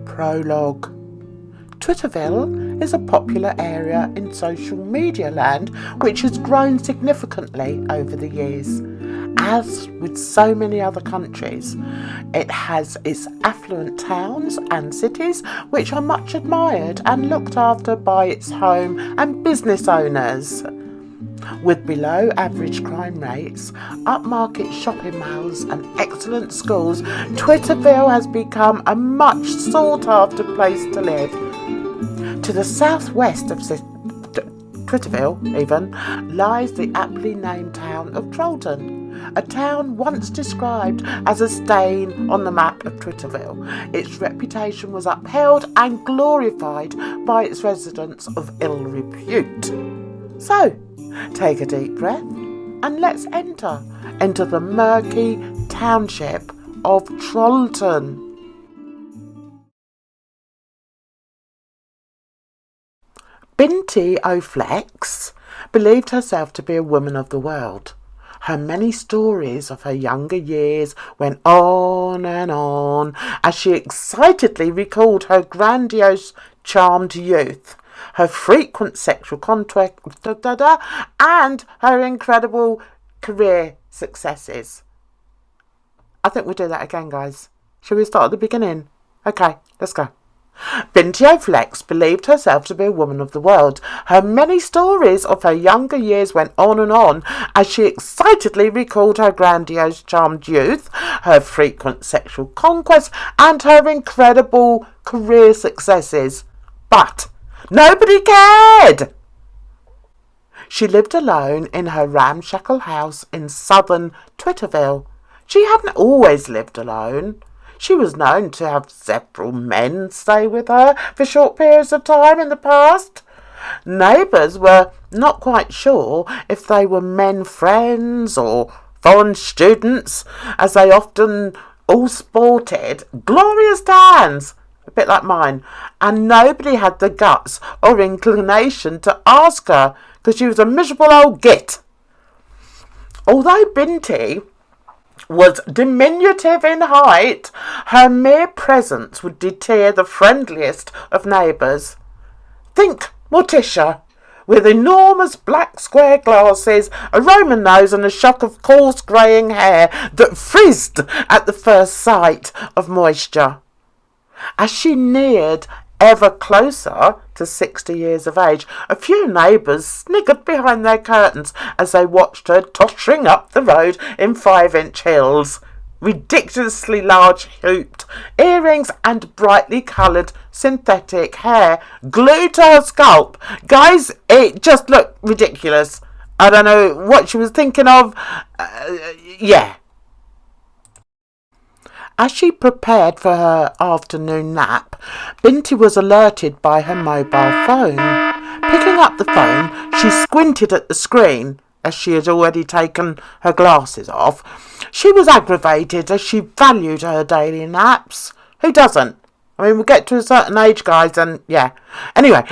Prologue. Twitterville is a popular area in social media land which has grown significantly over the years. As with so many other countries, it has its affluent towns and cities which are much admired and looked after by its home and business owners. With below average crime rates, upmarket shopping malls and excellent schools, Twitterville has become a much sought after place to live. To the southwest of Twitterville lies the aptly named town of Trollton, a town once described as a stain on the map of Twitterville. Its reputation was upheld and glorified by its residents of ill repute. So, take a deep breath and let's enter into the murky township of Trollton. BINTY O'Flex believed herself to be a woman of the world. Her many stories of her younger years went on and on as she excitedly recalled her grandiose, charmed youth, her frequent sexual contact, and her incredible career successes. I think we'll do that again, guys. Shall we start at the beginning? Okay, let's go. BINTY O'Flex believed herself to be a woman of the world. Her many stories of her younger years went on as she excitedly recalled her grandiose, charmed youth, her frequent sexual conquests, and her incredible career successes. But nobody cared! She lived alone in her ramshackle house in southern Twitterville. She hadn't always lived alone. She was known to have several men stay with her for short periods of time in the past. Neighbours were not quite sure if they were men friends or foreign students, as they often all sported glorious tans, a bit like mine, and nobody had the guts or inclination to ask her because she was a miserable old git. Although BINTY was diminutive in height, her mere presence would deter the friendliest of neighbours. Think Morticia, with enormous black square glasses, a Roman nose and a shock of coarse greying hair that frizzed at the first sight of moisture. As she neared ever closer to 60 years of age, a few neighbours sniggered behind their curtains as they watched her tottering up the road in 5-inch heels, ridiculously large hooped earrings and brightly coloured synthetic hair glued to her scalp. Guys, it just looked ridiculous. I don't know what she was thinking of. Yeah. As she prepared for her afternoon nap, BINTY was alerted by her mobile phone. Picking up the phone, she squinted at the screen, as she had already taken her glasses off. She was aggravated as she valued her daily naps. Who doesn't? I mean, we'll get to a certain age, guys, and yeah. Anyway,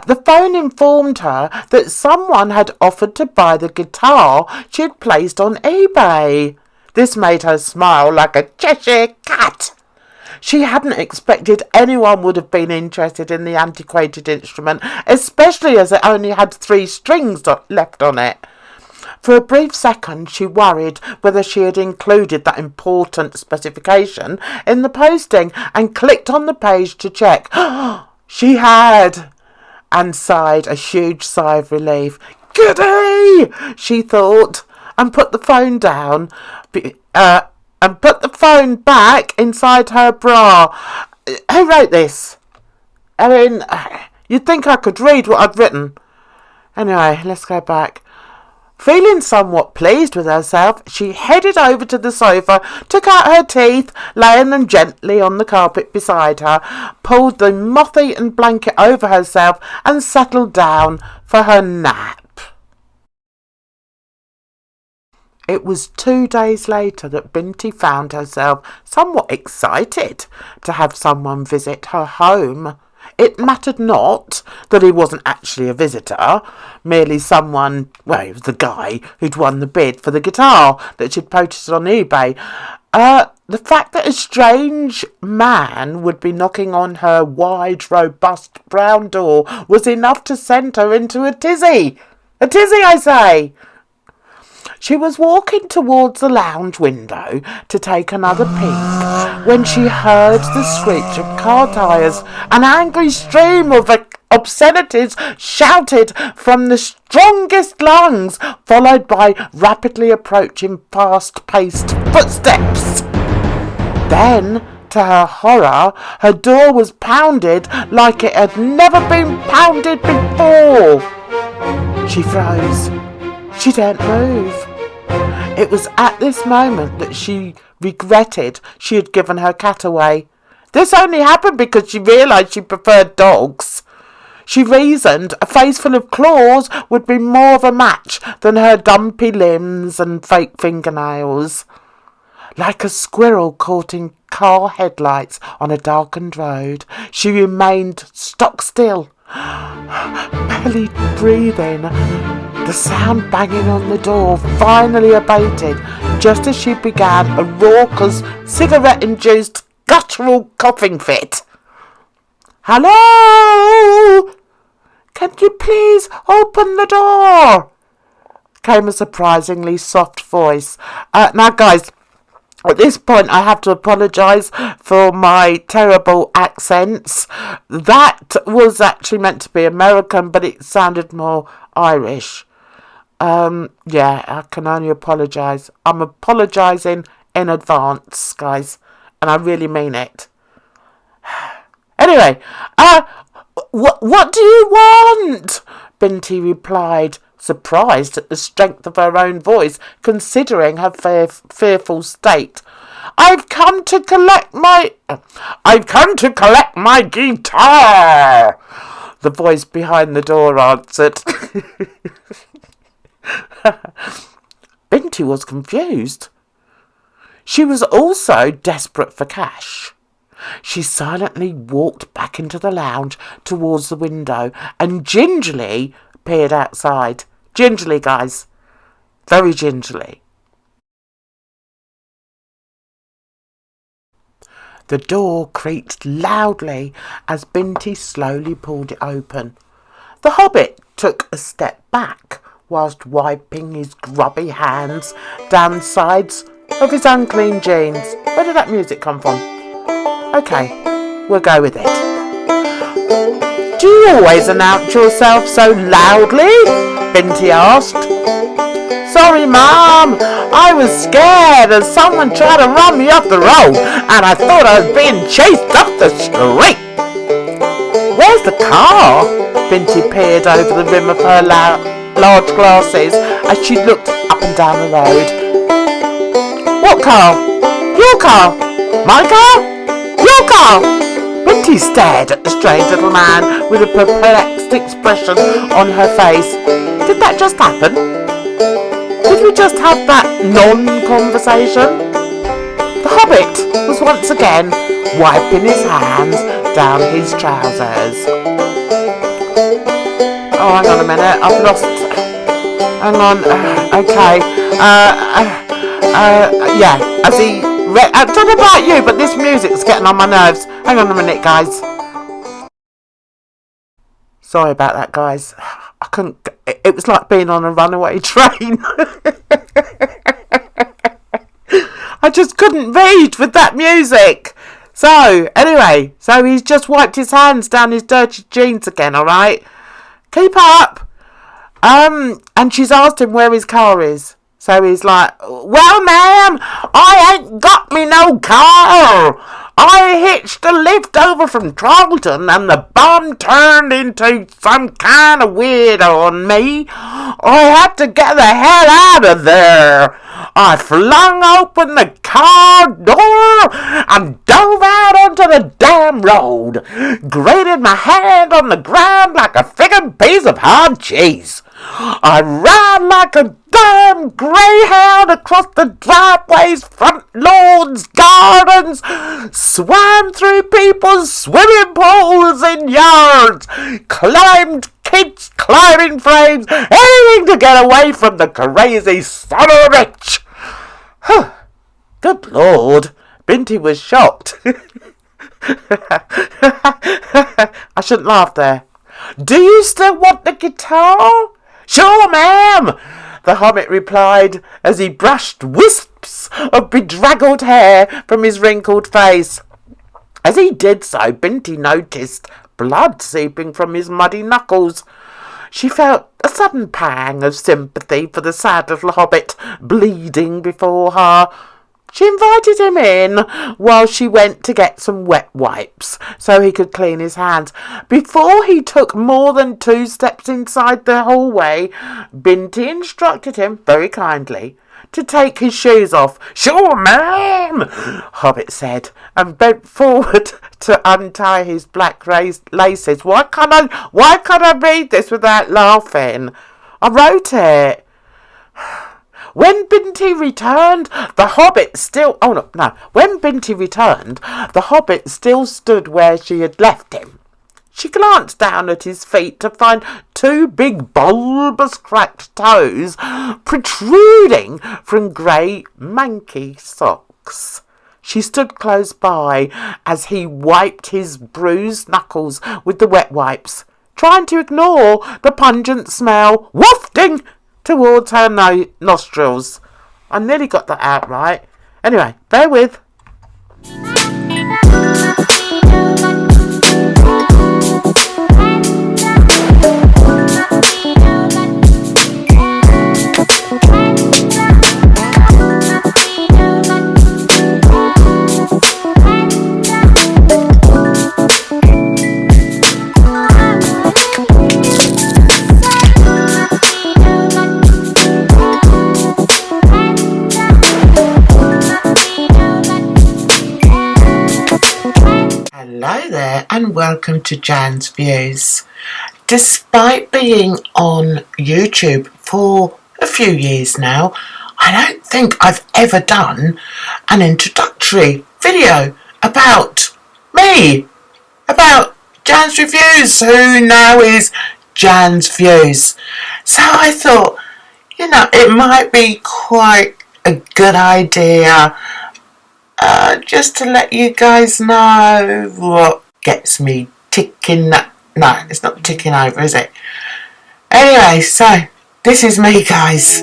the phone informed her that someone had offered to buy the guitar she had placed on eBay. This made her smile like a Cheshire cat. She hadn't expected anyone would have been interested in the antiquated instrument, especially as it only had 3 strings left on it. For a brief second she worried whether she had included that important specification in the posting and clicked on the page to check. She had, and sighed a huge sigh of relief. Goody, she thought, and put the phone down, and put the phone back inside her bra. Who wrote this? I mean, you'd think I could read what I'd written. Anyway, let's go back. Feeling somewhat pleased with herself, she headed over to the sofa, took out her teeth, laying them gently on the carpet beside her, pulled the moth-eaten blanket over herself and settled down for her nap. It was 2 days later that Binty found herself somewhat excited to have someone visit her home. It mattered not that he wasn't actually a visitor, merely someone, well, it was the guy who'd won the bid for the guitar that she'd posted on eBay. The fact that a strange man would be knocking on her wide, robust brown door was enough to send her into a tizzy. A tizzy, I say! She was walking towards the lounge window to take another peek when she heard the screech of car tyres. An angry stream of obscenities shouted from the strongest lungs, followed by rapidly approaching fast-paced footsteps. Then, to her horror, her door was pounded like it had never been pounded before. She froze. She daren't move. It was at this moment that she regretted she had given her cat away. This only happened because she realised she preferred dogs. She reasoned a face full of claws would be more of a match than her dumpy limbs and fake fingernails. Like a squirrel caught in car headlights on a darkened road, she remained stock still, barely breathing. The sound banging on the door finally abated just as she began a raucous, cigarette-induced, guttural coughing fit. "Hello? Can you please open the door?" came a surprisingly soft voice. Now, guys, at this point, I have to apologise for my terrible accents. That was actually meant to be American, but it sounded more Irish. Yeah, I can only apologise. I'm apologising in advance, guys, and I really mean it. Anyway, what do you want? Binty replied, surprised at the strength of her own voice, considering her fearful state. I've come to collect my guitar, the voice behind the door answered. Binty was confused. She was also desperate for cash. She silently walked back into the lounge towards the window and gingerly peered outside. Gingerly, guys. Very gingerly. The door creaked loudly as Binty slowly pulled it open. The Hobbit took a step back whilst wiping his grubby hands down the sides of his unclean jeans. Where did that music come from? Okay, we'll go with it. Do you always announce yourself so loudly? Binty asked. Sorry, Mum. I was scared as someone tried to run me off the road and I thought I was being chased up the street. Where's the car? Binty peered over the rim of her large glasses as she looked up and down the road. What car? Your car? My car? Your car? Binty stared at the strange little man with a perplexed expression on her face. Did that just happen? Did we just have that non-conversation? The Hobbit was once again wiping his hands down his trousers. Oh, hang on a minute, I've lost... Hang on, okay. Yeah, as he I don't know about you, but this music's getting on my nerves. Hang on a minute, guys. Sorry about that, guys. I couldn't. It was like being on a runaway train. I just couldn't read with that music. So, anyway, he's just wiped his hands down his dirty jeans again, alright? Keep up. And she's asked him where his car is. So he's like, well, ma'am, I ain't got me no car. I hitched a lift over from Charlton and the bum turned into some kind of weirdo on me. I had to get the hell out of there. I flung open the car door and dove out onto the damn road. Grated my hand on the ground like a friggin' piece of hard cheese. I ran like a damn greyhound across the driveways, front lawns, gardens, swam through people's swimming pools in yards, climbed kids' climbing frames, anything to get away from the crazy son of a bitch. Good Lord, Binty was shocked. I shouldn't laugh there. Do you still want the guitar? Sure, ma'am, the Hobbit replied as he brushed wisps of bedraggled hair from his wrinkled face. As he did so, Binty noticed blood seeping from his muddy knuckles. She felt a sudden pang of sympathy for the sad little Hobbit bleeding before her. She invited him in while she went to get some wet wipes so he could clean his hands. Before he took more than 2 steps inside the hallway, Binty instructed him very kindly to take his shoes off. Sure, ma'am, Hobbit said, and bent forward to untie his black laces. Why can't I read this without laughing? I wrote it. When Binty returned, the Hobbit still... When Binty returned, the Hobbit still stood where she had left him. She glanced down at his feet to find 2 big bulbous cracked toes protruding from grey manky socks. She stood close by as he wiped his bruised knuckles with the wet wipes, trying to ignore the pungent smell wafting towards her nostrils. I nearly got that out right. Anyway, bear with. Hello there and welcome to Jan's Views. Despite being on YouTube for a few years now, I don't think I've ever done an introductory video about me, about Jan's Reviews, who now is Jan's Views. So I thought, it might be quite a good idea just to let you guys know what gets me ticking. No, it's not ticking over, is it? Anyway, so this is me, guys.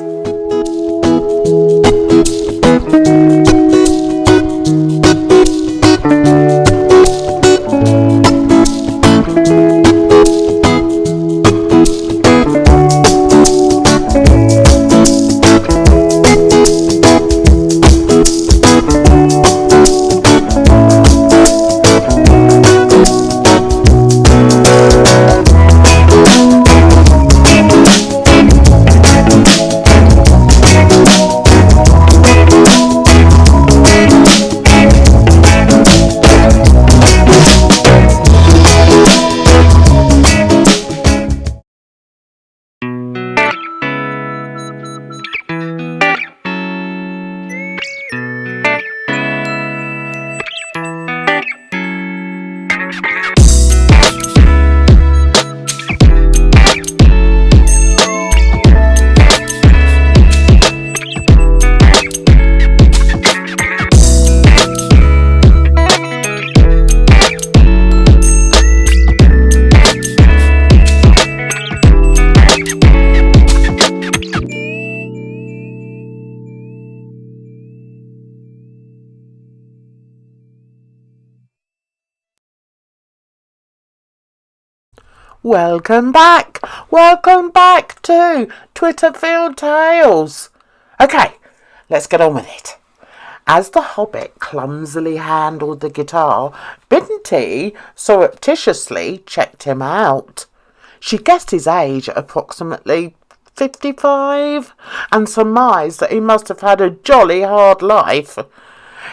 Welcome back to Twitterfield Tales. Okay, let's get on with it. As the Hobbit clumsily handled the guitar, BINTY surreptitiously checked him out. She guessed his age at approximately 55 and surmised that he must have had a jolly hard life.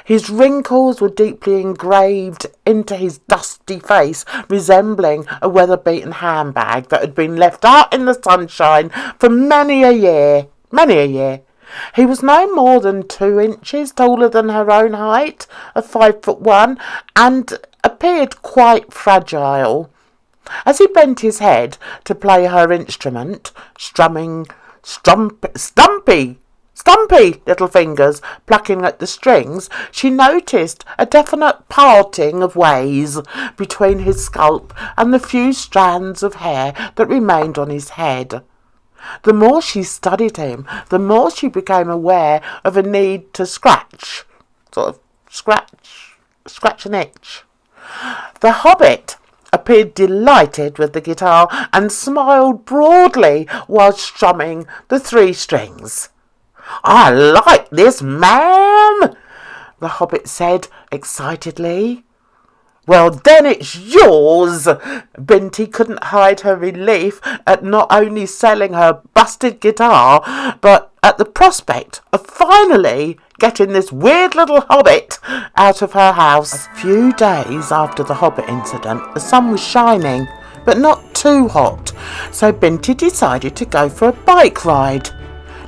His wrinkles were deeply engraved into his dusty face, resembling a weather-beaten handbag that had been left out in the sunshine for many a year. He was no more than 2 inches taller than her own height of 5'1", and appeared quite fragile. As he bent his head to play her instrument, strumming stumpy little fingers plucking at the strings, she noticed a definite parting of ways between his scalp and the few strands of hair that remained on his head. The more she studied him, the more she became aware of a need to scratch an itch. The Hobbit appeared delighted with the guitar and smiled broadly while strumming the 3 strings. "I like this, ma'am," the Hobbit said excitedly. "Well, then it's yours." BINTY couldn't hide her relief at not only selling her busted guitar, but at the prospect of finally getting this weird little Hobbit out of her house. A few days after the Hobbit incident, the sun was shining, but not too hot, so BINTY decided to go for a bike ride.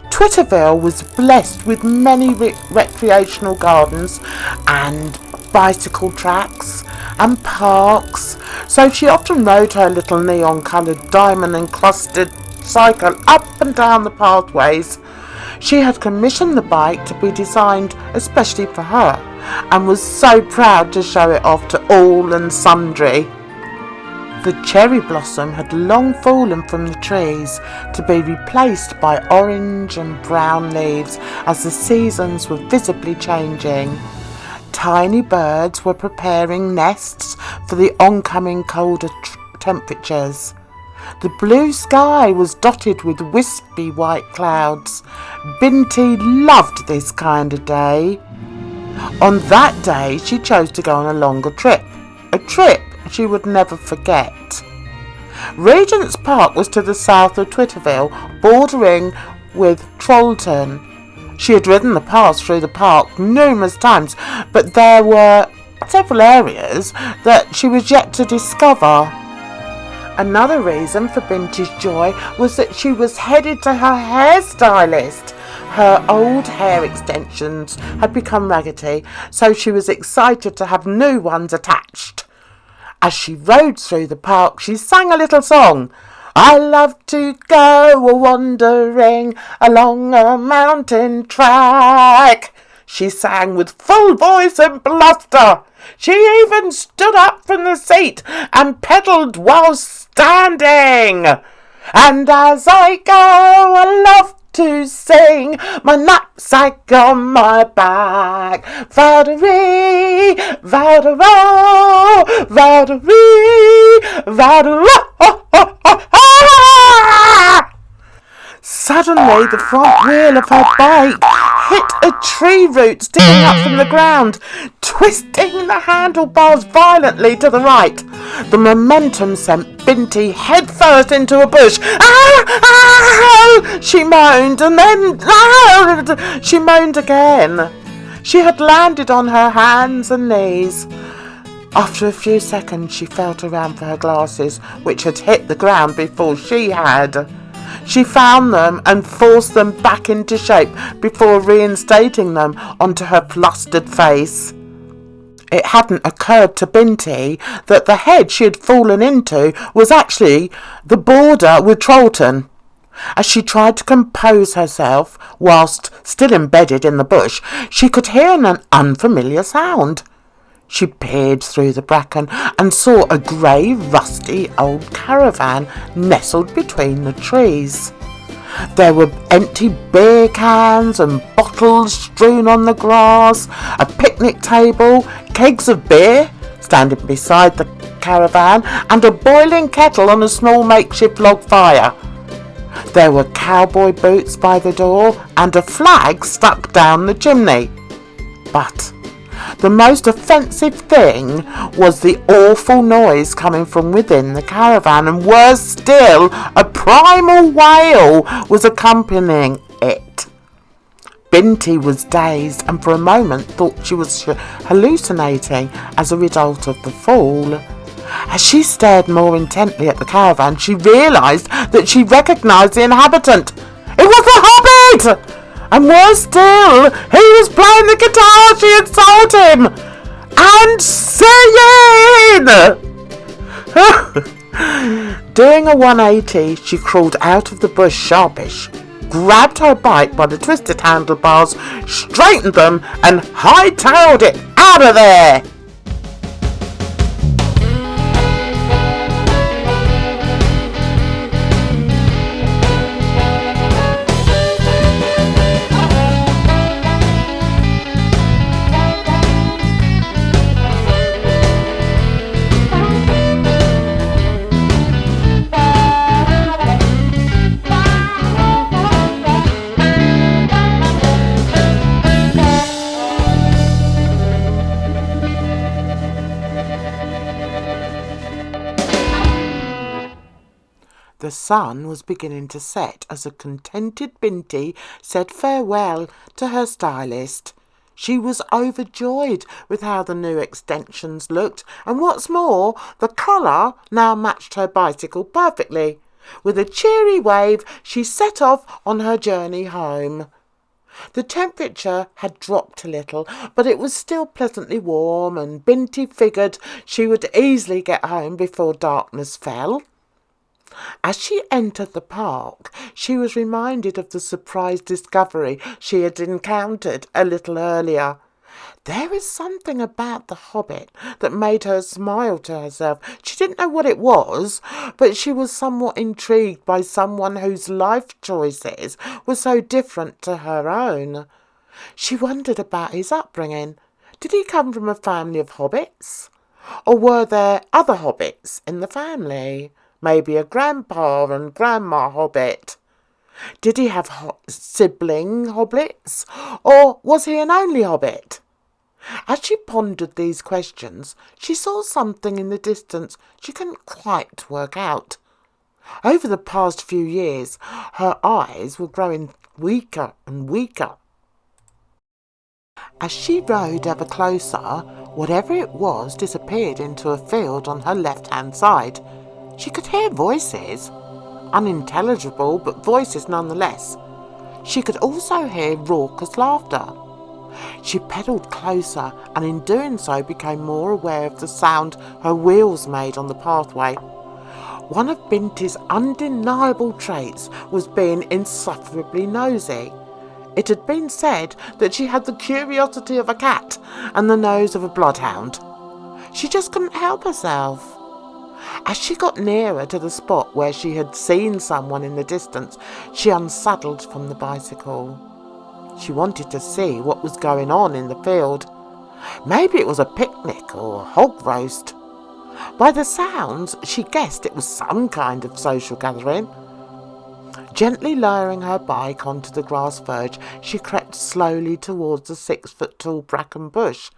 Twitterville was blessed with many recreational gardens and bicycle tracks and parks, so she often rode her little neon-coloured diamond-encrusted cycle up and down the pathways. She had commissioned the bike to be designed especially for her, and was so proud to show it off to all and sundry. The cherry blossom had long fallen from the trees to be replaced by orange and brown leaves as the seasons were visibly changing. Tiny birds were preparing nests for the oncoming colder temperatures. The blue sky was dotted with wispy white clouds. BINTY loved this kind of day. On that day, she chose to go on a longer trip. A trip she would never forget. Regent's Park was to the south of Twitterville, bordering with Trollton. She had ridden the path through the park numerous times, but there were several areas that she was yet to discover. Another reason for BINTY's joy was that she was headed to her hairstylist. Her old hair extensions had become raggedy, so she was excited to have new ones attached. As she rode through the park, she sang a little song. "I love to go a-wandering along a mountain track," she sang with full voice and bluster. She even stood up from the seat and pedalled while standing. "And as I go, I love to sing, my knapsack on my back. Valderie, Valderow, Valderie, Valderow." Suddenly, the front wheel of her bike hit a tree root sticking up from the ground, twisting the handlebars violently to the right. The momentum sent BINTY headfirst into a bush. "Ah! Ah!" she moaned, and then she moaned again. She had landed on her hands and knees. After a few seconds, she felt around for her glasses, which had hit the ground before she had. She found them and forced them back into shape before reinstating them onto her flustered face. It hadn't occurred to BINTY that the hedge she had fallen into was actually the border with Trollton. As she tried to compose herself, whilst still embedded in the bush, she could hear an unfamiliar sound. She peered through the bracken and saw a grey, rusty old caravan nestled between the trees. There were empty beer cans and bottles strewn on the grass, a picnic table, kegs of beer, standing beside the caravan, and a boiling kettle on a small makeshift log fire. There were cowboy boots by the door and a flag stuck down the chimney. But the most offensive thing was the awful noise coming from within the caravan, and worse still, a primal wail was accompanying it. BINTY was dazed and for a moment thought she was hallucinating as a result of the fall. As she stared more intently at the caravan, she realised that she recognised the inhabitant. It was the Hobbit! And worse still, he was playing the guitar she had sold him! And singing! Doing a 180, she crawled out of the bush sharpish, grabbed her bike by the twisted handlebars, straightened them, and hightailed it out of there! The sun was beginning to set as a contented BINTY said farewell to her stylist. She was overjoyed with how the new extensions looked, and what's more, the colour now matched her bicycle perfectly. With a cheery wave, she set off on her journey home. The temperature had dropped a little, but it was still pleasantly warm, and BINTY figured she would easily get home before darkness fell. As she entered the park, she was reminded of the surprise discovery she had encountered a little earlier. There was something about the Hobbit that made her smile to herself. She didn't know what it was, but she was somewhat intrigued by someone whose life choices were so different to her own. She wondered about his upbringing. Did he come from a family of hobbits? Or were there other hobbits in the family? Maybe a grandpa and grandma hobbit. Did he have sibling hobbits, or was he an only hobbit? As she pondered these questions, she saw something in the distance she couldn't quite work out. Over the past few years, her eyes were growing weaker and weaker. As she rode ever closer, whatever it was disappeared into a field on her left-hand side. She could hear voices, unintelligible, but voices nonetheless. She could also hear raucous laughter. She pedalled closer, and in doing so became more aware of the sound her wheels made on the pathway. One of BINTY's undeniable traits was being insufferably nosy. It had been said that she had the curiosity of a cat and the nose of a bloodhound. She just couldn't help herself. As she got nearer to the spot where she had seen someone in the distance, she unsaddled from the bicycle. She wanted to see what was going on in the field. Maybe it was a picnic or a hog roast. By the sounds, she guessed it was some kind of social gathering. Gently lowering her bike onto the grass verge, she crept slowly towards the 6-foot-tall bracken bush.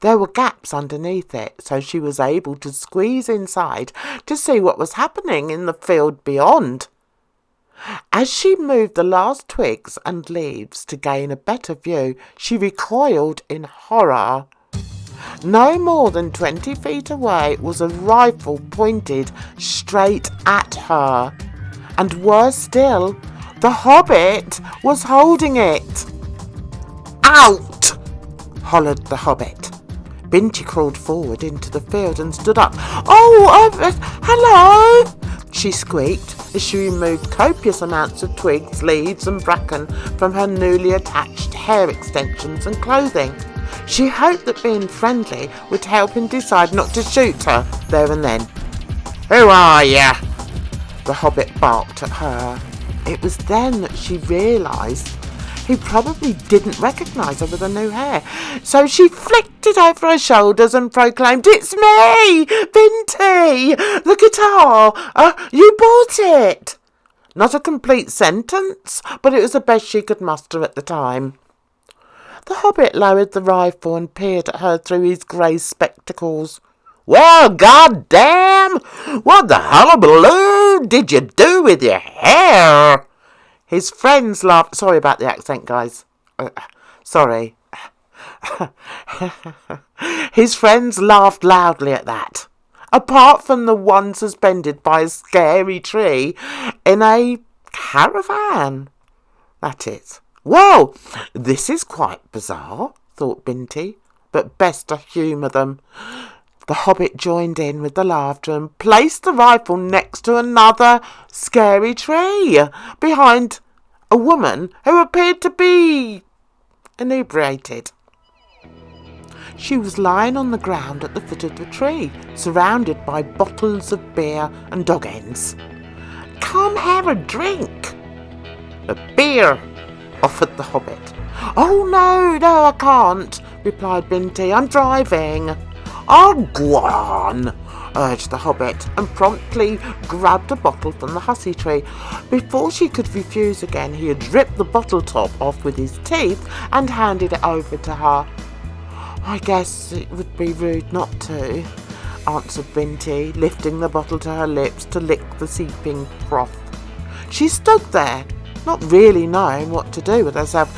There were gaps underneath it, so she was able to squeeze inside to see what was happening in the field beyond. As she moved the last twigs and leaves to gain a better view, she recoiled in horror. No more than 20 feet away was a rifle pointed straight at her. And worse still, the Hobbit was holding it. "Out!" hollered the Hobbit. BINTY crawled forward into the field and stood up. Hello!" she squeaked as she removed copious amounts of twigs, leaves and bracken from her newly attached hair extensions and clothing. She hoped that being friendly would help him decide not to shoot her there and then. "Who are you?" the Hobbit barked at her. It was then that she realised He probably didn't recognise her with her new hair, so she flicked it over her shoulders and proclaimed, "It's me, BINTY, the guitar. You bought it." Not a complete sentence, but it was the best she could muster at the time. The Hobbit lowered the rifle and peered at her through his grey spectacles. "Well, goddamn! What the hullabaloo did you do with your hair?" His friends laughed. Sorry about the accent, guys. Sorry. His friends laughed loudly at that. Apart from the one suspended by a scary tree in a caravan. That's it. "Well, this is quite bizarre," thought BINTY, but best to humour them. The Hobbit joined in with the laughter and placed the rifle next to another scary tree, behind a woman who appeared to be inebriated. She was lying on the ground at the foot of the tree, surrounded by bottles of beer and dog ends. "Come have a drink." "A beer," offered the Hobbit. "Oh, no, I can't," replied BINTY. "I'm driving." "Oh, go on," urged the Hobbit, and promptly grabbed a bottle from the hussy tree. Before she could refuse again, he had ripped the bottle top off with his teeth and handed it over to her. "I guess it would be rude not to," answered BINTY, lifting the bottle to her lips to lick the seeping froth. She stood there, not really knowing what to do with herself.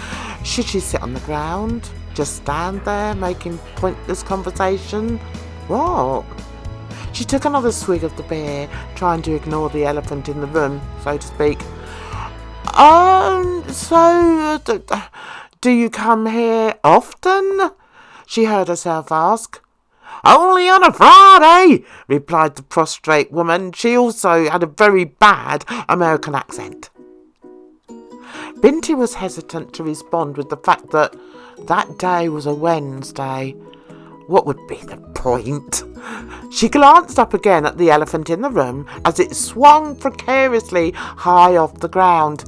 Should she sit on the ground? Just stand there, making pointless conversation? What? She took another swig of the beer, trying to ignore the elephant in the room, so to speak. Do you come here often?" she heard herself ask. "Only on a Friday," replied the prostrate woman. She also had a very bad American accent. BINTY was hesitant to respond with the fact that that day was a Wednesday. What would be the point? She glanced up again at the elephant in the room as it swung precariously high off the ground.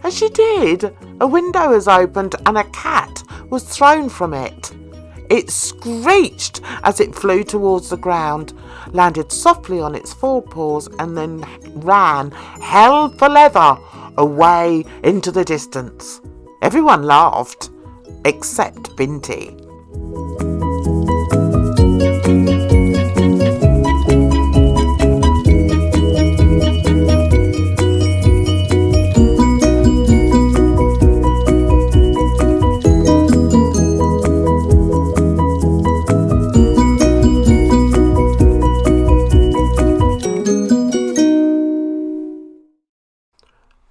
As she did, a window was opened and a cat was thrown from it. It screeched as it flew towards the ground, landed softly on its forepaws, and then ran, hell for leather, away into the distance. Everyone laughed, except BINTY.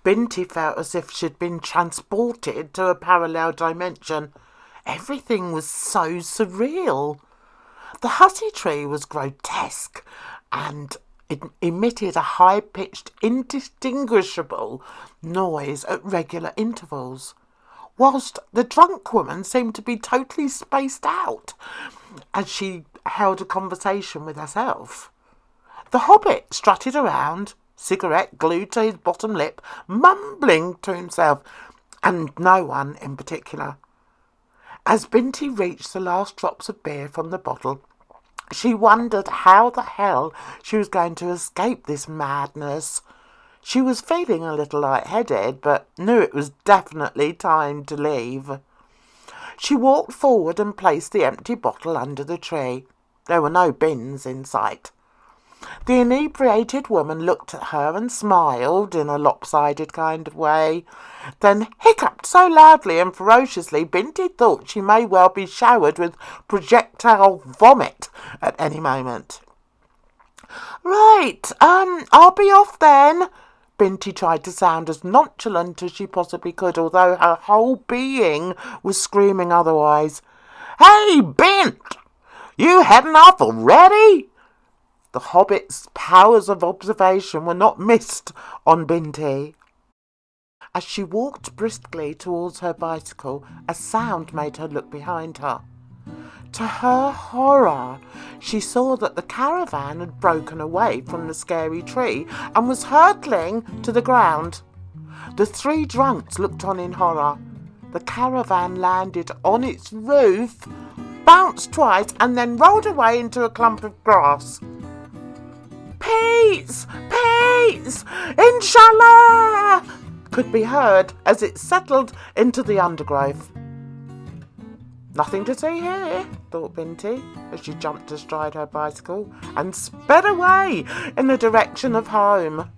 BINTY felt as if she'd been transported to a parallel dimension. Everything was so surreal. The hussy tree was grotesque and it emitted a high-pitched, indistinguishable noise at regular intervals, whilst the drunk woman seemed to be totally spaced out as she held a conversation with herself. The Hobbit strutted around, cigarette glued to his bottom lip, mumbling to himself, and no one in particular. As BINTY reached the last drops of beer from the bottle, she wondered how the hell she was going to escape this madness. She was feeling a little lightheaded, but knew it was definitely time to leave. She walked forward and placed the empty bottle under the tree. There were no bins in sight. The inebriated woman looked at her and smiled in a lopsided kind of way, then hiccuped so loudly and ferociously BINTY thought she may well be showered with projectile vomit at any moment. "Right, I'll be off then." BINTY tried to sound as nonchalant as she possibly could, although her whole being was screaming otherwise. "Hey, Bint! You heading off already?" The Hobbit's powers of observation were not missed on BINTY. As she walked briskly towards her bicycle, a sound made her look behind her. To her horror, she saw that the caravan had broken away from the scary tree and was hurtling to the ground. The three drunks looked on in horror. The caravan landed on its roof, bounced twice, and then rolled away into a clump of grass. "Peace! Peace! Inshallah!" could be heard as it settled into the undergrowth. "Nothing to see here," thought Binty, as she jumped astride her bicycle and sped away in the direction of home.